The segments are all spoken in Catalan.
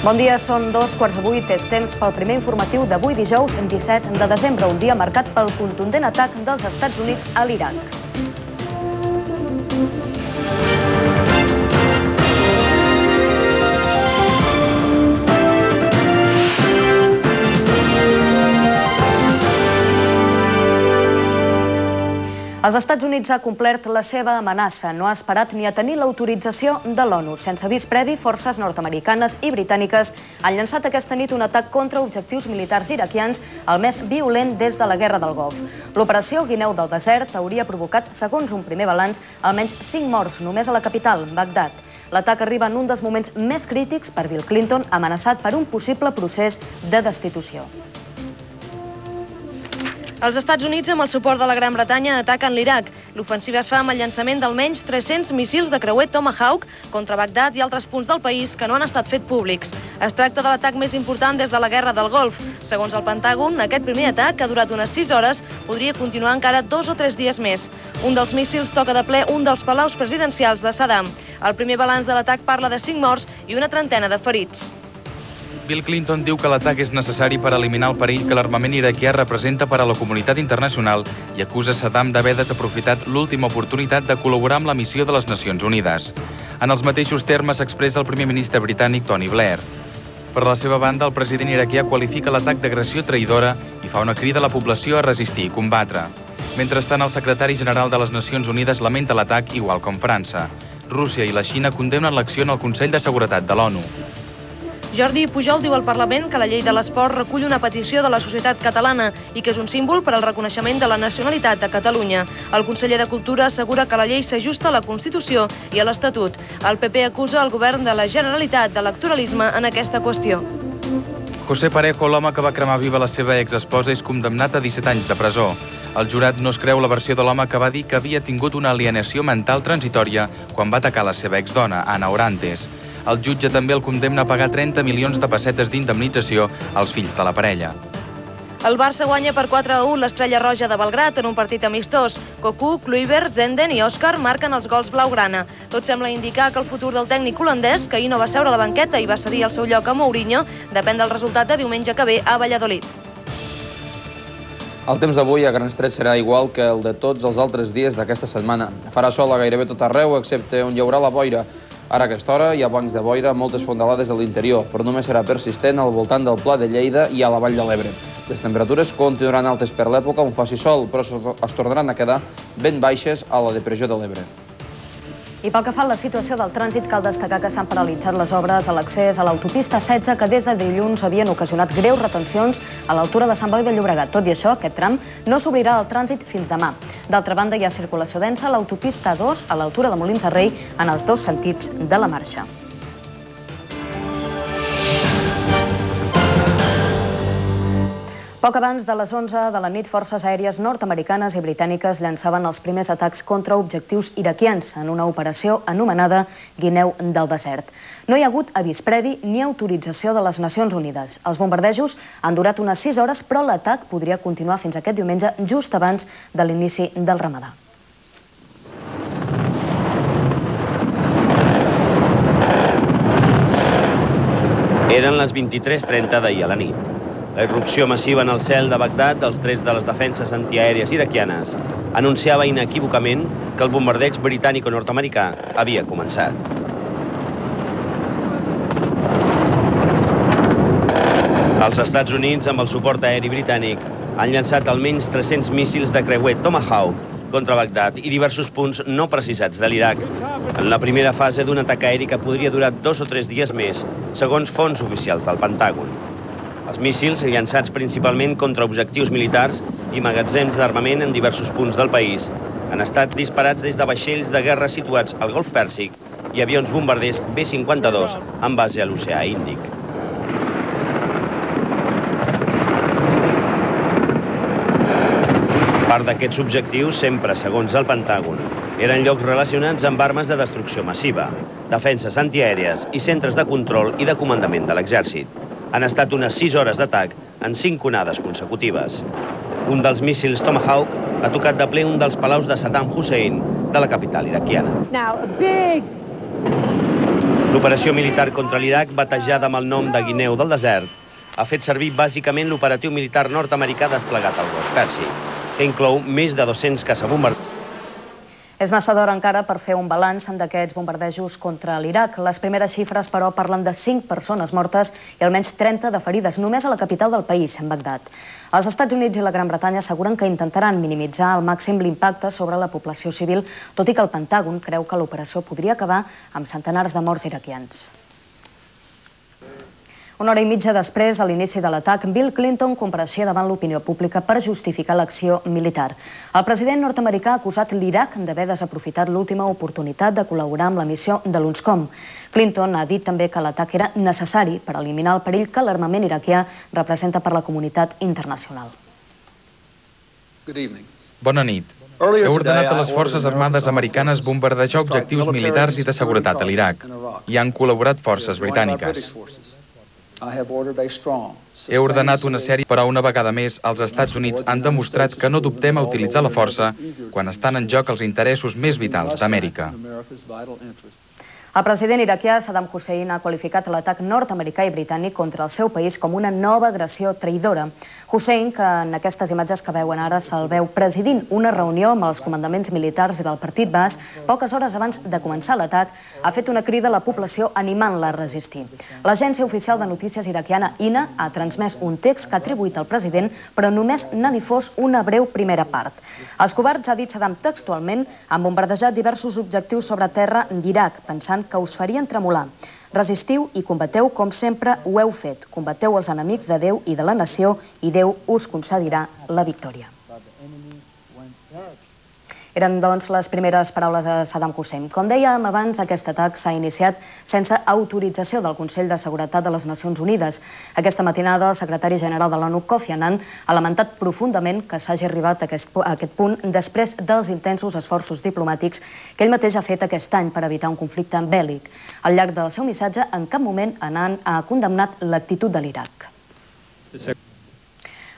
Bon dia, són 7:15, és temps pel primer informatiu d'avui dijous 17 de desembre, un dia marcat pel contundent atac dels Estats Units a l'Iraq. Els Estats Units ha complert la seva amenaça. No ha esperat ni a tenir l'autorització de l'ONU. Sense avís previ, forces nord-americanes i britàniques han llançat aquesta nit un atac contra objectius militars iraquians, el més violent des de la Guerra del Golf. L'operació Guineu del Desert hauria provocat, segons un primer balanç, almenys 5 morts només a la capital, Bagdad. L'atac arriba en un dels moments més crítics per Bill Clinton, amenaçat per un possible procés de destitució. Els Estats Units, amb el suport de la Gran Bretanya, ataquen l'Iraq. L'ofensiva es fa amb el llançament d'almenys 300 míssils de creuer Tomahawk contra Bagdad i altres punts del país que no han estat fet públics. Es tracta de l'atac més important des de la Guerra del Golf. Segons el Pentàgon, aquest primer atac, que ha durat unes 6 hores, podria continuar encara 2 o 3 dies més. Un dels míssils toca de ple un dels palaus presidencials de Saddam. El primer balanç de l'atac parla de 5 morts i una trentena de ferits. Bill Clinton diu que l'atac és necessari per eliminar el perill que l'armament iraquià representa per a la comunitat internacional i acusa Saddam d'haver desaprofitat l'última oportunitat de col·laborar amb la missió de les Nacions Unides. En els mateixos termes s'expressa el primer ministre britànic Tony Blair. Per la seva banda, el president iraquià qualifica l'atac d'agressió traïdora i fa una crida a la població a resistir i combatre. Mentrestant, el secretari general de les Nacions Unides lamenta l'atac igual com França. Rússia i la Xina condemnen l'acció en el Consell de Seguretat de l'ONU. Jordi Pujol diu al Parlament que la llei de l'esport recull una petició de la societat catalana i que és un símbol per al reconeixement de la nacionalitat de Catalunya. El conseller de Cultura assegura que la llei s'ajusta a la Constitució i a l'Estatut. El PP acusa el govern de la Generalitat d'electoralisme en aquesta qüestió. José Parejo, l'home que va cremar viva la seva exesposa, és condemnat a 17 anys de presó. El jurat no es creu la versió de l'home que va dir que havia tingut una alienació mental transitòria quan va atacar la seva exdona, Ana Orantes. El jutge també el condemna a pagar 30 milions de pessetes d'indemnització als fills de la parella. El Barça guanya per 4-1 l'Estrella Roja de Belgrat en un partit amistós. Cocu, Kluivert, Zenden i Òscar marquen els gols blaugrana. Tot sembla indicar que el futur del tècnic holandès, que ahir no va seure a la banqueta i va cedir el seu lloc a Mourinho, depèn del resultat de diumenge que ve a Valladolid. El temps d'avui a grans trets serà igual que el de tots els altres dies d'aquesta setmana. Farà sol a gairebé tot arreu, excepte on hi haurà la boira. Ara a aquesta hora hi ha bancs de boira a moltes fondalades a l'interior, però només serà persistent al voltant del Pla de Lleida i a la Vall de l'Ebre. Les temperatures continuaran altes per l'època on faci sol, però es tornaran a quedar ben baixes a la depressió de l'Ebre. I pel que fa a la situació del trànsit, cal destacar que s'han paralitzat les obres a l'accés a l'autopista 16, que des de dilluns havien ocasionat greus retencions a l'altura de Sant Boi de Llobregat. Tot i això, aquest tram no s'obrirà al trànsit fins demà. D'altra banda, hi ha circulació densa a l'autopista 2, a l'altura de Molins de Rei, en els dos sentits de la marxa. Poc abans de les 11 de la nit, forces aèries nord-americanes i britàniques llançaven els primers atacs contra objectius iraquians en una operació anomenada Guineu del Desert. No hi ha hagut avís previ ni autorització de les Nacions Unides. Els bombardejos han durat unes 6 hores, però l'atac podria continuar fins aquest diumenge, just abans de l'inici del Ramadà. Eren les 23:30 d'ahir a la nit. La irrupció massiva en el cel de Bagdad dels trets de les defenses antiaèries iraquianes anunciava inequívocament que el bombardeig britànico-nord-americà havia començat. Els Estats Units, amb el suport aeri britànic, han llançat almenys 300 míssils de creuer Tomahawk contra Bagdad i diversos punts no precisats de l'Iraq, en la primera fase d'un atac aeri que podria durar 2 o 3 dies més, segons fonts oficials del Pentàgon. Els míssils, llançats principalment contra objectius militars i magatzems d'armament en diversos punts del país, han estat disparats des de vaixells de guerra situats al Golf Pèrsic i avions bombarders B-52 amb base a l'Oceà Índic. Part d'aquests objectius, sempre segons el Pentàgon, eren llocs relacionats amb armes de destrucció massiva, defenses antiaèries i centres de control i de comandament de l'exèrcit. Han estat unes 6 hores d'atac en 5 onades consecutives. Un dels míssils Tomahawk ha tocat de ple un dels palaus de Saddam Hussein de la capital iraquiana. L'operació militar contra l'Iraq, batejada amb el nom de Guineu del Desert, ha fet servir bàsicament l'operatiu militar nord-americà desplegat al Golf Pèrsic, que inclou més de 200 caçabombarders. És massa d'hora encara per fer un balanç d'aquests bombardejos contra l'Iraq. Les primeres xifres, però, parlen de 5 persones mortes i almenys 30 de ferides, només a la capital del país, en Bagdad. Els Estats Units i la Gran Bretanya asseguren que intentaran minimitzar al màxim l'impacte sobre la població civil, tot i que el Pentàgon creu que l'operació podria acabar amb centenars de morts iraquians. Una hora i mitja després, a l'inici de l'atac, Bill Clinton compareixia davant l'opinió pública per justificar l'acció militar. El president nord-americà ha acusat l'Iraq d'haver desaprofitat l'última oportunitat de col·laborar amb la missió de l'UNSCOM. Clinton ha dit també que l'atac era necessari per eliminar el perill que l'armament iraquià representa per la comunitat internacional. Bona nit. He ordenat a les forces armades americanes bombardejar objectius militars i de seguretat a l'Iraq. Hi han col·laborat forces britàniques. He ordenat una sèrie, però una vegada més els Estats Units han demostrat que no dubtem a utilitzar la força quan estan en joc els interessos més vitals d'Amèrica. El president iraquià Saddam Hussein ha qualificat l'atac nord-americà i britànic contra el seu país com una nova agressió traïdora. Hussein, que en aquestes imatges que veuen ara se'l veu presidint una reunió amb els comandaments militars del Partit Bas, poques hores abans de començar l'atac, ha fet una crida a la població animant-la a resistir. L'agència oficial de notícies iraquiana INA ha transmès un text que ha atribuït al president, però només n'ha difós una breu primera part. Els covards, ha dit Saddam textualment, han bombardejat diversos objectius sobre terra d'Iraq, pensant que us farien tremolar. Resistiu i combateu com sempre ho heu fet. Combateu els enemics de Déu i de la nació i Déu us concedirà la victòria. Eren, doncs, les primeres paraules de Saddam Hussein. Com dèiem abans, aquest atac s'ha iniciat sense autorització del Consell de Seguretat de les Nacions Unides. Aquesta matinada, el secretari general de l'ONU, Kofi Annan, ha lamentat profundament que s'hagi arribat a aquest punt després dels intensos esforços diplomàtics que ell mateix ha fet aquest any per evitar un conflicte bèl·lic. Al llarg del seu missatge, en cap moment Annan ha condemnat l'actitud de l'Iraq.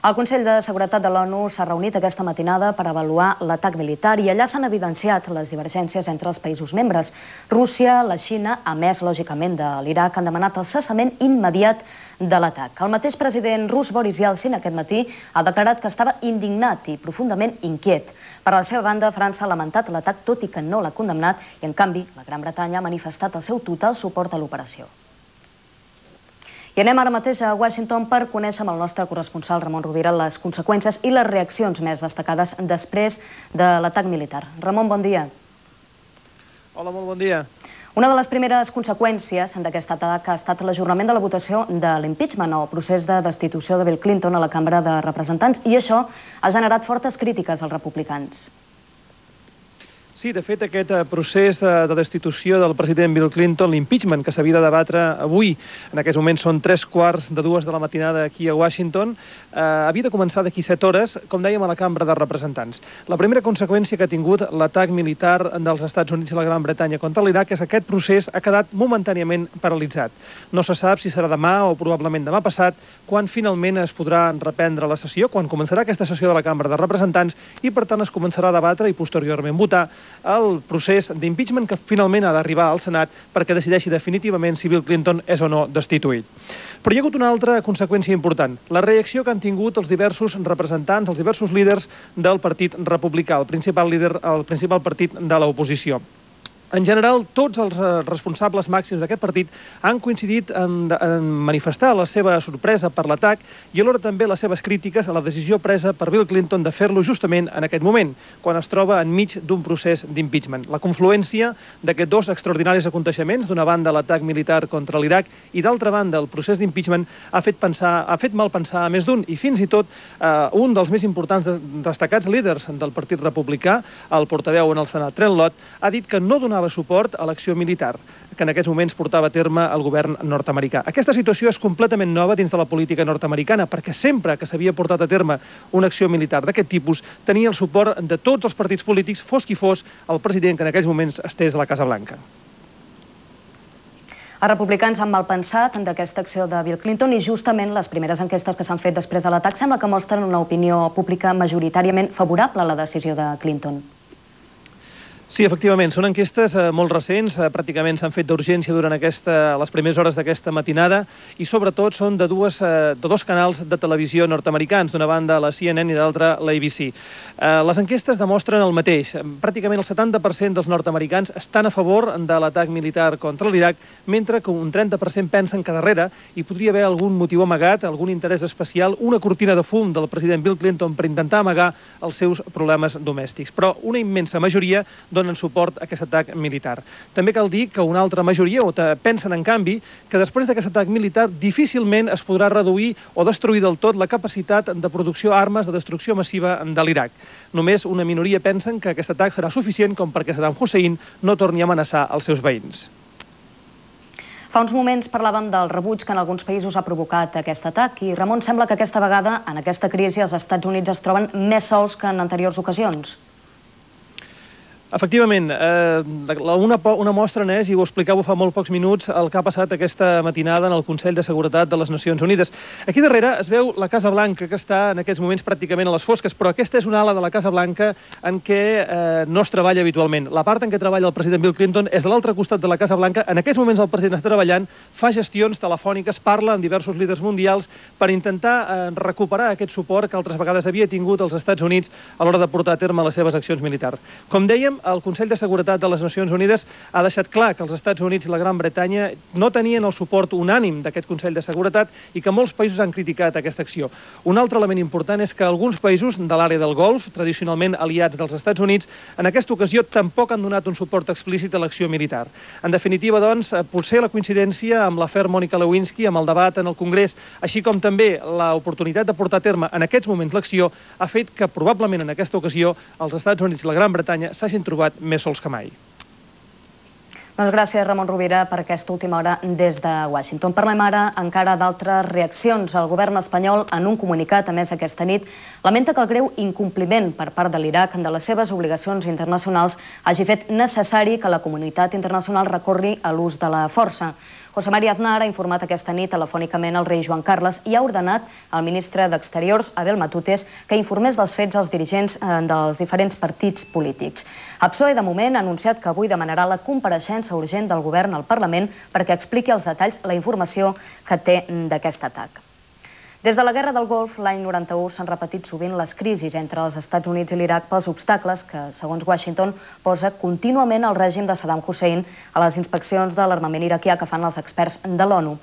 El Consell de Seguretat de l'ONU s'ha reunit aquesta matinada per avaluar l'atac militar i allà s'han evidenciat les divergències entre els països membres. Rússia, la Xina, a més, lògicament, de l'Iraq, han demanat el cessament immediat de l'atac. El mateix president rus Boris Yeltsin aquest matí ha declarat que estava indignat i profundament inquiet. Per la seva banda, França ha lamentat l'atac tot i que no l'ha condemnat i, en canvi, la Gran Bretanya ha manifestat el seu total suport a l'operació. I anem ara mateix a Washington per conèixer amb el nostre corresponsal Ramon Rovira les conseqüències i les reaccions més destacades després de l'atac militar. Ramon, bon dia. Hola, molt bon dia. Una de les primeres conseqüències d'aquest atac ha estat l'ajornament de la votació de l'impeachment o procés de destitució de Bill Clinton a la Cambra de Representants i això ha generat fortes crítiques als republicans. Sí, de fet, aquest procés de destitució del president Bill Clinton, l'impeachment que s'havia de debatre avui, en aquests moments són 3:45 de la matinada aquí a Washington, havia de començar d'aquí 7 hores, com dèiem, a la Cambra de Representants. La primera conseqüència que ha tingut l'atac militar dels Estats Units i la Gran Bretanya contra l'Iraq és que aquest procés ha quedat momentàniament paralitzat. No se sap si serà demà o probablement demà passat, quan finalment es podrà reprendre la sessió, quan començarà aquesta sessió de la Cambra de Representants i, per tant, es començarà a debatre i posteriorment votar el procés d'impeachment que finalment ha d'arribar al Senat perquè decideixi definitivament si Bill Clinton és o no destituït. Però hi ha hagut una altra conseqüència important, la reacció que han tingut els diversos representants, els diversos líders del Partit Republicà, el principal partit de l'oposició. En general, tots els responsables màxims d'aquest partit han coincidit en manifestar la seva sorpresa per l'atac i alhora també les seves crítiques a la decisió presa per Bill Clinton de fer-lo justament en aquest moment, quan es troba enmig d'un procés d'impeachment. La confluència d'aquests dos extraordinaris aconteixements, d'una banda l'atac militar contra l'Iraq i d'altra banda el procés d'impeachment, ha fet mal pensar a més d'un i fins i tot un dels més importants destacats líders del Partit Republicà, el portaveu en el Senat, Trent Lott, ha dit que no donava suport a l'acció militar que en aquests moments portava a terme el govern nord-americà. Aquesta situació és completament nova dins de la política nord-americana perquè sempre que s'havia portat a terme una acció militar d'aquest tipus tenia el suport de tots els partits polítics, fos qui fos el president que en aquells moments estés a la Casa Blanca. Els republicans han malpensat d'aquesta acció de Bill Clinton i justament les primeres enquestes que s'han fet després de l'atac sembla que mostren una opinió pública majoritàriament favorable a la decisió de Clinton. Sí, efectivament, són enquestes molt recents, pràcticament s'han fet d'urgència durant les primeres hores d'aquesta matinada i sobretot són de dos canals de televisió nord-americans, d'una banda la CNN i d'altra la ABC. Les enquestes demostren el mateix. Pràcticament el 70% dels nord-americans estan a favor de l'atac militar contra l'Iraq, mentre que un 30% pensen que darrere hi podria haver algun motiu amagat, algun interès especial, una cortina de fum del president Bill Clinton per intentar amagar els seus problemes domèstics. Però una immensa majoria donen suport a aquest atac militar. També cal dir que una altra majoria pensen, en canvi, que després d'aquest atac militar difícilment es podrà reduir o destruir del tot la capacitat de producció d'armes de destrucció massiva de l'Iraq. Només una minoria pensen que aquest atac serà suficient com perquè Saddam Hussein no torni a amenaçar els seus veïns. Fa uns moments parlàvem del rebuig que en alguns països ha provocat aquest atac i, Ramon, sembla que aquesta vegada, en aquesta crisi, els Estats Units es troben més sols que en anteriors ocasions. Efectivament, una mostra n'és, i ho explicava fa molt pocs minuts, el que ha passat aquesta matinada en el Consell de Seguretat de les Nacions Unides. Aquí darrere es veu la Casa Blanca, que està en aquests moments pràcticament a les fosques, però aquesta és una ala de la Casa Blanca en què no es treballa habitualment. La part en què treballa el president Bill Clinton és de l'altre costat de la Casa Blanca. En aquests moments el president està treballant, fa gestions telefòniques, parla amb diversos líders mundials per intentar recuperar aquest suport que altres vegades havia tingut els Estats Units a l'hora de portar a terme les seves accions militars. Com dèiem, el Consell de Seguretat de les Nacions Unides ha deixat clar que els Estats Units i la Gran Bretanya no tenien el suport unànim d'aquest Consell de Seguretat i que molts països han criticat aquesta acció. Un altre element important és que alguns països de l'àrea del Golf, tradicionalment aliats dels Estats Units, en aquesta ocasió tampoc han donat un suport explícit a l'acció militar. En definitiva, doncs, potser la coincidència amb l'afer Mònica Lewinsky, amb el debat en el Congrés, així com també l'oportunitat de portar a terme en aquests moments l'acció, ha fet que probablement en aquesta ocasió els Estats Units i la Gran Bretanya s'hagin trobat més sols que mai. Doncs gràcies, Ramon Rovira, per aquesta última hora des de Washington. Parlem ara encara d'altres reaccions. El govern espanyol, en un comunicat emès aquesta nit, lamenta que el greu incompliment per part de l'Iraq de les seves obligacions internacionals hagi fet necessari que la comunitat internacional recorri a l'ús de la força. José María Aznar ha informat aquesta nit telefònicament al rei Joan Carles i ha ordenat al ministre d'Exteriors, Abel Matutes, que informés dels fets als dirigents dels diferents partits polítics. PSOE, de moment, ha anunciat que avui demanarà la compareixença urgent del govern al Parlament perquè expliqui els detalls, la informació que té d'aquest atac. Des de la Guerra del Golf, l'any 91, s'han repetit sovint les crisis entre els Estats Units i l'Iraq pels obstacles que, segons Washington, posa contínuament el règim de Saddam Hussein a les inspeccions de l'armament iraquià que fan els experts de l'ONU.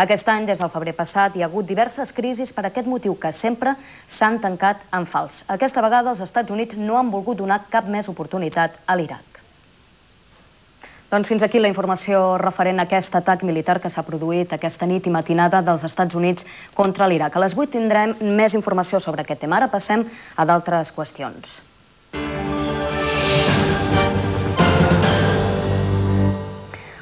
Aquest any, des del febrer passat, hi ha hagut diverses crisis per aquest motiu que sempre s'han tancat en fals. Aquesta vegada els Estats Units no han volgut donar cap més oportunitat a l'Iraq. Doncs fins aquí la informació referent a aquest atac militar que s'ha produït aquesta nit i matinada dels Estats Units contra l'Iraq. A les 8 tindrem més informació sobre aquest tema. Ara passem a d'altres qüestions.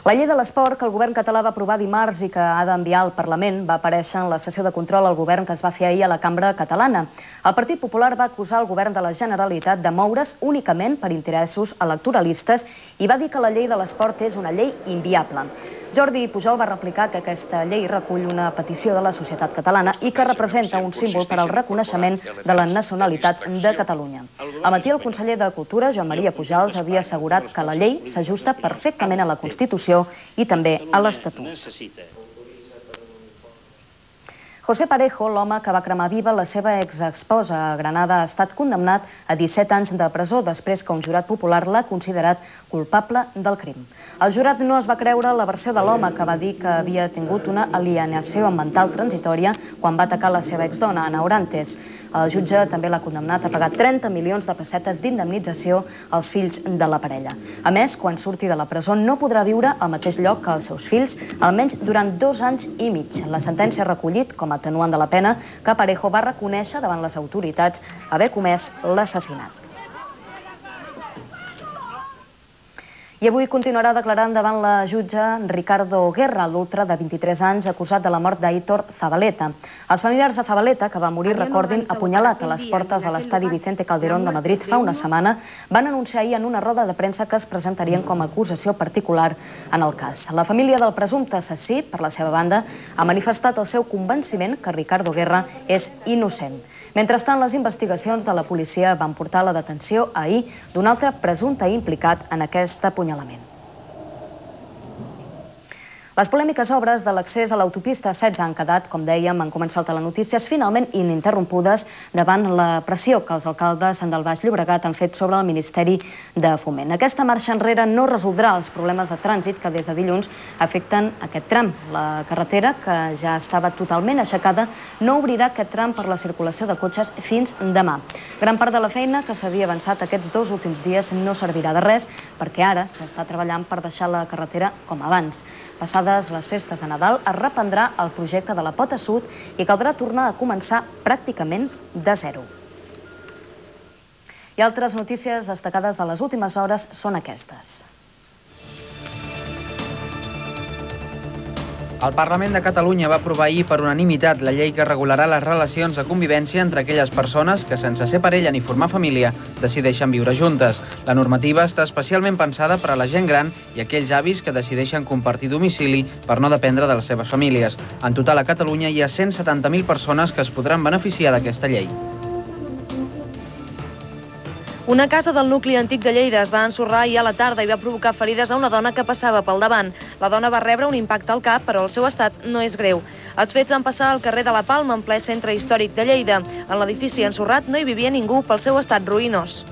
La llei de l'esport que el govern català va aprovar dimarts i que ha d'enviar al Parlament va aparèixer en la sessió de control al govern que es va fer ahir a la Cambra Catalana. El Partit Popular va acusar el govern de la Generalitat de moure's únicament per interessos electoralistes i va dir que la llei de l'esport és una llei inviable. Jordi Pujol va replicar que aquesta llei recull una petició de la societat catalana i que representa un símbol per al reconeixement de la nacionalitat de Catalunya. Al matí, el conseller de Cultura, Joan Maria Pujals, havia assegurat que la llei s'ajusta perfectament a la Constitució i també a l'Estatut. José Parejo, l'home que va cremar viva la seva exesposa a Granada, ha estat condemnat a 17 anys de presó després que un jurat popular l'ha considerat culpable del crim. El jurat no es va creure la versió de l'home que va dir que havia tingut una alienació mental transitòria quan va atacar la seva exdona, Ana Orantes. El jutge també l'ha condemnat a pagar 30 milions de pessetes d'indemnització als fills de la parella. A més, quan surti de la presó no podrà viure al mateix lloc que els seus fills, almenys durant 2 anys i mig. La sentència ha recollit, com a atenuant de la pena, que Parejo va reconèixer davant les autoritats haver comès l'assassinat. I avui continuarà declarant davant la jutge Ricardo Guerra, l'ultra de 23 anys acusat de la mort d'Aitor Zabaleta. Els familiars de Zabaleta, que va morir, recordin, apunyalat a les portes de l'estadi Vicente Calderón de Madrid fa una setmana, van anunciar ahir en una roda de premsa que es presentarien com a acusació particular en el cas. La família del presumpte assassí, per la seva banda, ha manifestat el seu convenciment que Ricardo Guerra és innocent. Mentrestant, les investigacions de la policia van portar la detenció ahir d'un altre presumpte implicat en aquest apunyalament. Les polèmiques obres de l'accés a l'autopista 16 han quedat, com dèiem, en començar el telenotícies, finalment ininterrompudes davant la pressió que els alcaldes del Baix Llobregat han fet sobre el Ministeri de Foment. Aquesta marxa enrere no resoldrà els problemes de trànsit que des de dilluns afecten aquest tram. La carretera, que ja estava totalment aixecada, no obrirà aquest tram per la circulació de cotxes fins demà. Gran part de la feina que s'havia avançat aquests 2 últims dies no servirà de res, perquè ara s'està treballant per deixar la carretera com abans. Passades les festes de Nadal, es reprendrà el projecte de la Pota Sud i caldrà tornar a començar pràcticament de zero. I altres notícies destacades de les últimes hores són aquestes. El Parlament de Catalunya va aprovar ahir per unanimitat la llei que regularà les relacions de convivència entre aquelles persones que, sense ser parella ni formar família, decideixen viure juntes. La normativa està especialment pensada per a la gent gran i aquells avis que decideixen compartir domicili per no dependre de les seves famílies. En total, a Catalunya hi ha 170.000 persones que es podran beneficiar d'aquesta llei. Una casa del nucli antic de Lleida es va ensorrar ahir a la tarda i va provocar ferides a una dona que passava pel davant. La dona va rebre un impacte al cap, però el seu estat no és greu. Els fets van passar al carrer de la Palma, en ple centre històric de Lleida. En l'edifici ensorrat no hi vivia ningú pel seu estat ruïnós.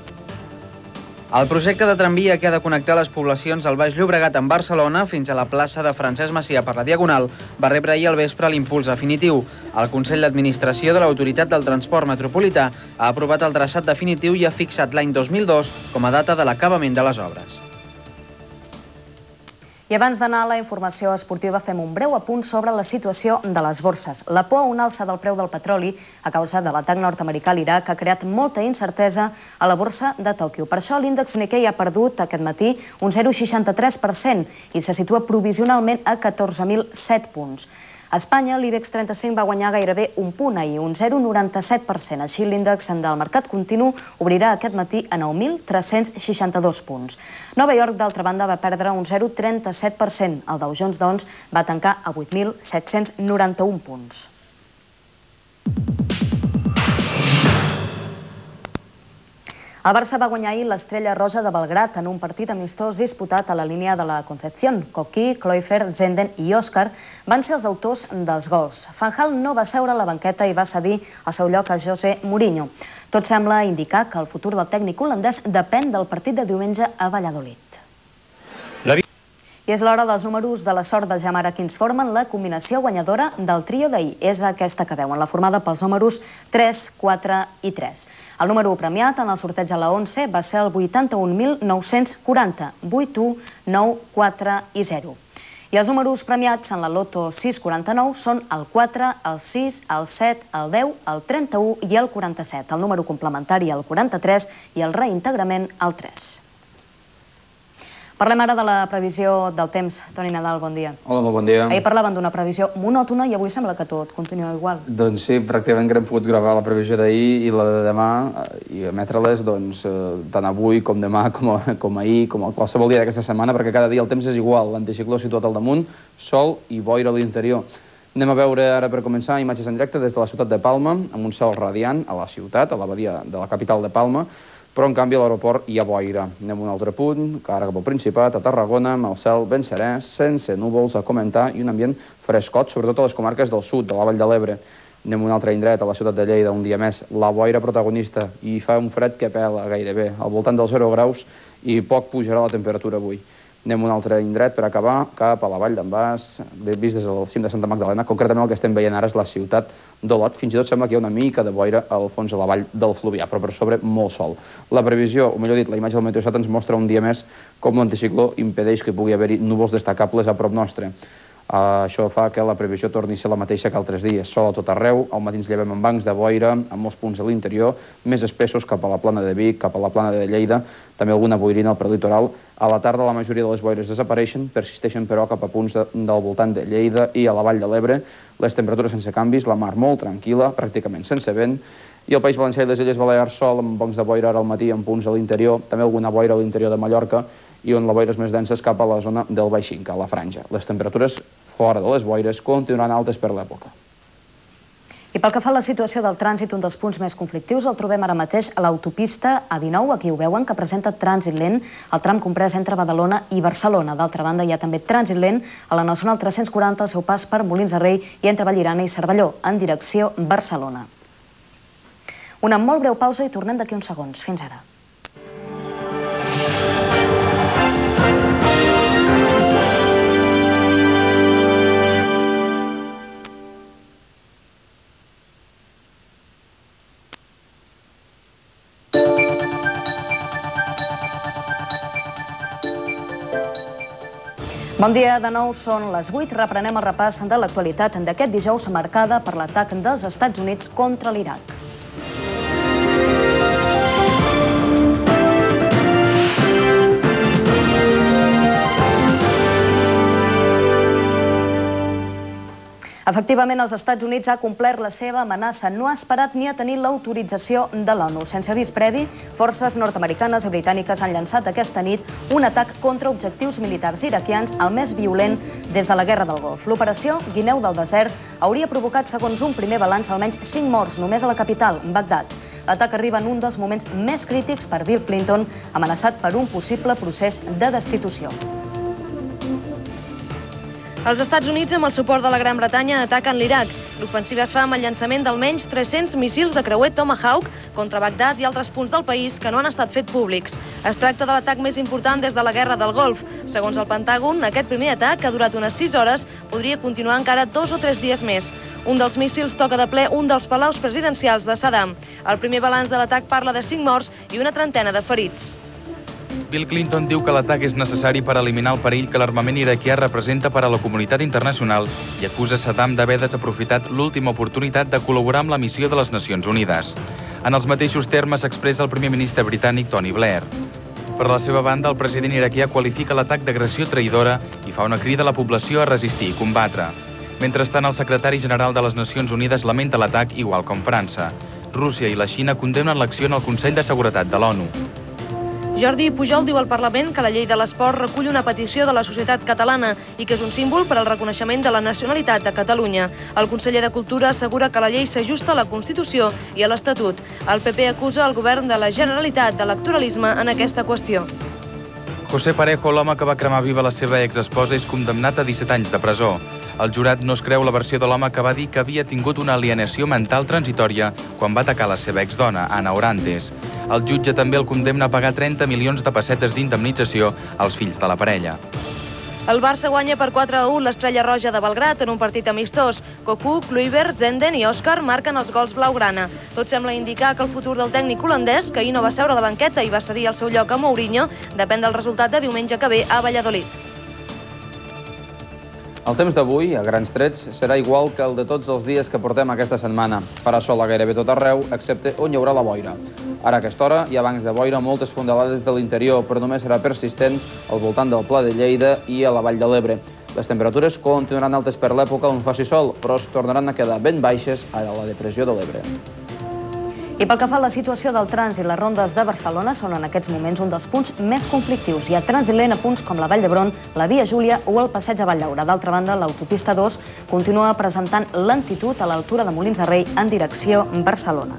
El projecte de tramvia que ha de connectar les poblacions del Baix Llobregat amb Barcelona fins a la plaça de Francesc Macià per la Diagonal va rebre ahir al vespre l'impuls definitiu. El Consell d'Administració de l'Autoritat del Transport Metropolità ha aprovat el traçat definitiu i ha fixat l'any 2002 com a data de l'acabament de les obres. I abans d'anar a la informació esportiva fem un breu apunt sobre la situació de les borses. La por a una alça del preu del petroli a causa de l'atac nord-americà a l'Iraq ha creat molta incertesa a la borsa de Tòquio. Per això l'índex Nikkei ha perdut aquest matí un 0,63% i se situa provisionalment a 14.007 punts. A Espanya, l'IBEX 35 va guanyar gairebé un punt ahir, un 0,97%. Així, l'índex del mercat continu obrirà aquest matí a 9.362 punts. Nova York, d'altra banda, va perdre un 0,37%. El Dow Jones, doncs, va tancar a 8.791 punts. El Barça va guanyar ahir l'Estrella Roja de Belgrad en un partit amistós disputat a la línia de la Concepción. Coquí, Kluivert, Zenden i Òscar van ser els autors dels gols. Van Gaal no va seure a la banqueta i va cedir el seu lloc a José Mourinho. Tot sembla indicar que el futur del tècnic holandès depèn del partit de diumenge a Valladolid. I és l'hora dels números de la sort de Jamara que ens formen la combinació guanyadora del trio d'ahir. És aquesta que veuen, la formada pels números 3, 4 i 3. El número premiat en el sorteig a la 11 va ser el 81.940, 8, 1, 9, 4 i 0. I els números premiats en la loto 649 són el 4, el 6, el 7, el 10, el 31 i el 47. El número complementari el 43 i el reintegrament el 3. Parlem ara de la previsió del temps. Toni Nadal, bon dia. Hola, molt bon dia. Ahir parlàvem d'una previsió monòtona i avui sembla que tot continua igual. Doncs sí, pràcticament que hem pogut gravar la previsió d'ahir i la de demà i emetre-les tant avui com demà, com ahir, com qualsevol dia d'aquesta setmana, perquè cada dia el temps és igual. L'anticicló situat al damunt, sol i boira a l'interior. Anem a veure ara per començar imatges en directe des de la ciutat de Palma, amb un cel radiant a la ciutat, a la badia de la capital de Palma, però en canvi a l'aeroport hi ha boira. Anem a un altre punt, ara cap al Principat, a Tarragona, amb el cel ben serè, sense núvols a comentar i un ambient frescot, sobretot a les comarques del sud, de la Vall de l'Ebre. Anem a un altre indret, a la ciutat de Lleida, un dia més, la boira protagonista, i fa un fred que pela gairebé, al voltant dels 0 graus, i poc pujarà la temperatura avui. Anem a un altre indret per acabar, cap a la Vall d'en Bas, vist des del cim de Santa Magdalena. Concretament el que estem veient ara és la ciutat d'Olot. Fins i tot sembla que hi ha una mica de boira al fons de la vall del Fluvià, però per sobre molt sol. La previsió, o millor dit, la imatge del Meteosat ens mostra un dia més com l'anticicló impedeix que pugui haver-hi núvols destacables a prop nostre. Això fa que la previsió torni a ser la mateixa que altres dies. Sol a tot arreu, al matí ens llevem amb bancs de boira, amb molts punts a l'interior, més espessos cap a la plana de Vic, cap a la plana de Lleida, també alguna boirina al prelitoral. A la tarda la majoria de les boires desapareixen, persisteixen però cap a punts del voltant de Lleida i a la Vall de l'Ebre. Les temperatures sense canvis, la mar molt tranquil·la, pràcticament sense vent, i el País Valencià i les Illes Balears sol amb bancs de boira ara al matí en punts a l'interior, també alguna boira a l'interior de Mallorca, i on la boira és més densa cap a la zona del Baix Inca, a la Franja. Les temperatures fora de les boires continuaran altes per l'època. I pel que fa a la situació del trànsit, un dels punts més conflictius el trobem ara mateix a l'autopista A19. Aquí ho veuen, que presenta trànsit lent al tram comprès entre Badalona i Barcelona. D'altra banda, hi ha també trànsit lent a la Nacional 340 al seu pas per Molins de Rei i entre Vallirana i Cervelló, en direcció Barcelona. Una molt breu pausa i tornem d'aquí uns segons. Fins ara. Bon dia, de nou són les 8. Reprenem el repàs de l'actualitat d'aquest dijous marcada per l'atac dels Estats Units contra l'Iraq. Efectivament, els Estats Units ha complert la seva amenaça. No ha esperat ni a tenir l'autorització de l'ONU. Sense avís previ, forces nord-americanes i britàniques han llançat aquesta nit un atac contra objectius militars iraquians, el més violent des de la Guerra del Golf. L'operació Guineu del Desert hauria provocat, segons un primer balanç, almenys 5 morts només a la capital, Bagdad. L'atac arriba en un dels moments més crítics per Bill Clinton, amenaçat per un possible procés de destitució. Els Estats Units, amb el suport de la Gran Bretanya, ataquen l'Iraq. L'ofensiva es fa amb el llançament d'almenys 300 míssils de creuer Tomahawk contra Bagdad i altres punts del país que no han estat fet públics. Es tracta de l'atac més important des de la Guerra del Golf. Segons el Pentàgon, aquest primer atac, que ha durat unes 6 hores, podria continuar encara 2 o 3 dies més. Un dels míssils toca de ple un dels palaus presidencials de Saddam. El primer balanç de l'atac parla de 5 morts i una trentena de ferits. Bill Clinton diu que l'atac és necessari per eliminar el perill que l'armament iraquià representa per a la comunitat internacional i acusa Saddam d'haver desaprofitat l'última oportunitat de col·laborar amb la missió de les Nacions Unides. En els mateixos termes s'expressa el primer ministre britànic Tony Blair. Per la seva banda, el president iraquià qualifica l'atac d'agressió traïdora i fa una crida a la població a resistir i combatre. Mentrestant, el secretari general de les Nacions Unides lamenta l'atac igual com França. Rússia i la Xina condemnen l'acció en el Consell de Seguretat de l'ONU. Jordi Pujol diu al Parlament que la llei de l'esport recull una petició de la societat catalana i que és un símbol per al reconeixement de la nacionalitat de Catalunya. El conseller de Cultura assegura que la llei s'ajusta a la Constitució i a l'Estatut. El PP acusa el govern de la Generalitat d'electoralisme en aquesta qüestió. José Parejo, l'home que va cremar viva la seva exesposa, és condemnat a 17 anys de presó. El jurat no es creu la versió de l'home que va dir que havia tingut una alienació mental transitòria quan va atacar la seva exdona, Ana Orantes. El jutge també el condemna a pagar 30 milions de pessetes d'indemnització als fills de la parella. El Barça guanya per 4-1 l'Estrella Roja de Belgrat en un partit amistós. Cocu, Kluivert, Zenden i Òscar marquen els gols blaugrana. Tot sembla indicar que el futur del tècnic holandès, que ahir no va seure a la banqueta i va cedir el seu lloc a Mourinho, depèn del resultat de diumenge que ve a Valladolid. El temps d'avui, a grans trets, serà igual que el de tots els dies que portem aquesta setmana. Farà sol a gairebé tot arreu, excepte on hi haurà la boira. Ara a aquesta hora hi ha bancs de boira a moltes fondalades de l'interior, però només serà persistent al voltant del Pla de Lleida i a la Vall de l'Ebre. Les temperatures continuaran altes per l'època on faci sol, però es tornaran a quedar ben baixes a la depressió de l'Ebre. I pel que fa a la situació del trànsit, les rondes de Barcelona són en aquests moments un dels punts més conflictius. Hi ha trànsit lent a punts com la Vall d'Hebron, la Via Júlia o el Passeig a Vall-llaura. D'altra banda, l'autopista 2 continua presentant lentitud a l'altura de Molins de Rei en direcció Barcelona.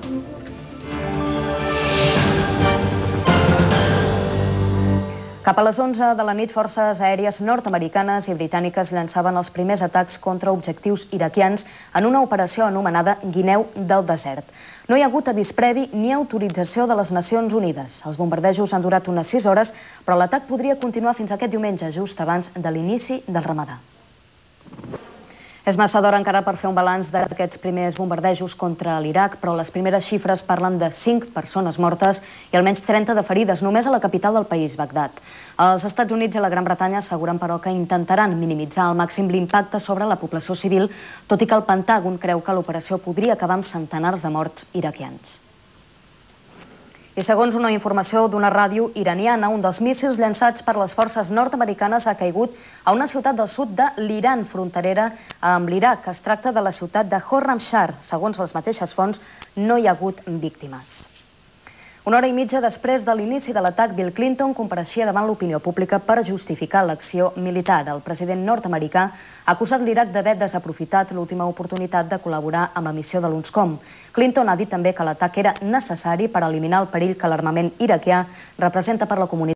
Cap a les 11 de la nit, forces aèries nord-americanes i britàniques llançaven els primers atacs contra objectius iraquians en una operació anomenada Guineu del Desert. No hi ha hagut avís previ ni autorització de les Nacions Unides. Els bombardejos han durat unes 6 hores, però l'atac podria continuar fins aquest diumenge, just abans de l'inici del Ramadà. És massa d'hora encara per fer un balanç d'aquests primers bombardejos contra l'Iraq, però les primeres xifres parlen de 5 persones mortes i almenys 30 de ferides només a la capital del país, Bagdad. Els Estats Units i la Gran Bretanya asseguren, però, que intentaran minimitzar al màxim l'impacte sobre la població civil, tot i que el Pentàgon creu que l'operació podria acabar amb centenars de morts iraquians. I segons una informació d'una ràdio iraniana, un dels míssils llançats per les forces nord-americanes ha caigut a una ciutat del sud de l'Iran, fronterera amb l'Iraq. Es tracta de la ciutat de Khorramshahr. Segons les mateixes fonts, no hi ha hagut víctimes. Una hora i mitja després de l'inici de l'atac, Bill Clinton compareixia davant l'opinió pública per justificar l'acció militar. El president nord-americà ha acusat l'Iraq d'haver desaprofitat l'última oportunitat de col·laborar amb la missió de l'UNSCOM. Clinton ha dit també que l'atac era necessari per eliminar el perill que l'armament iraquià representa per la comunitat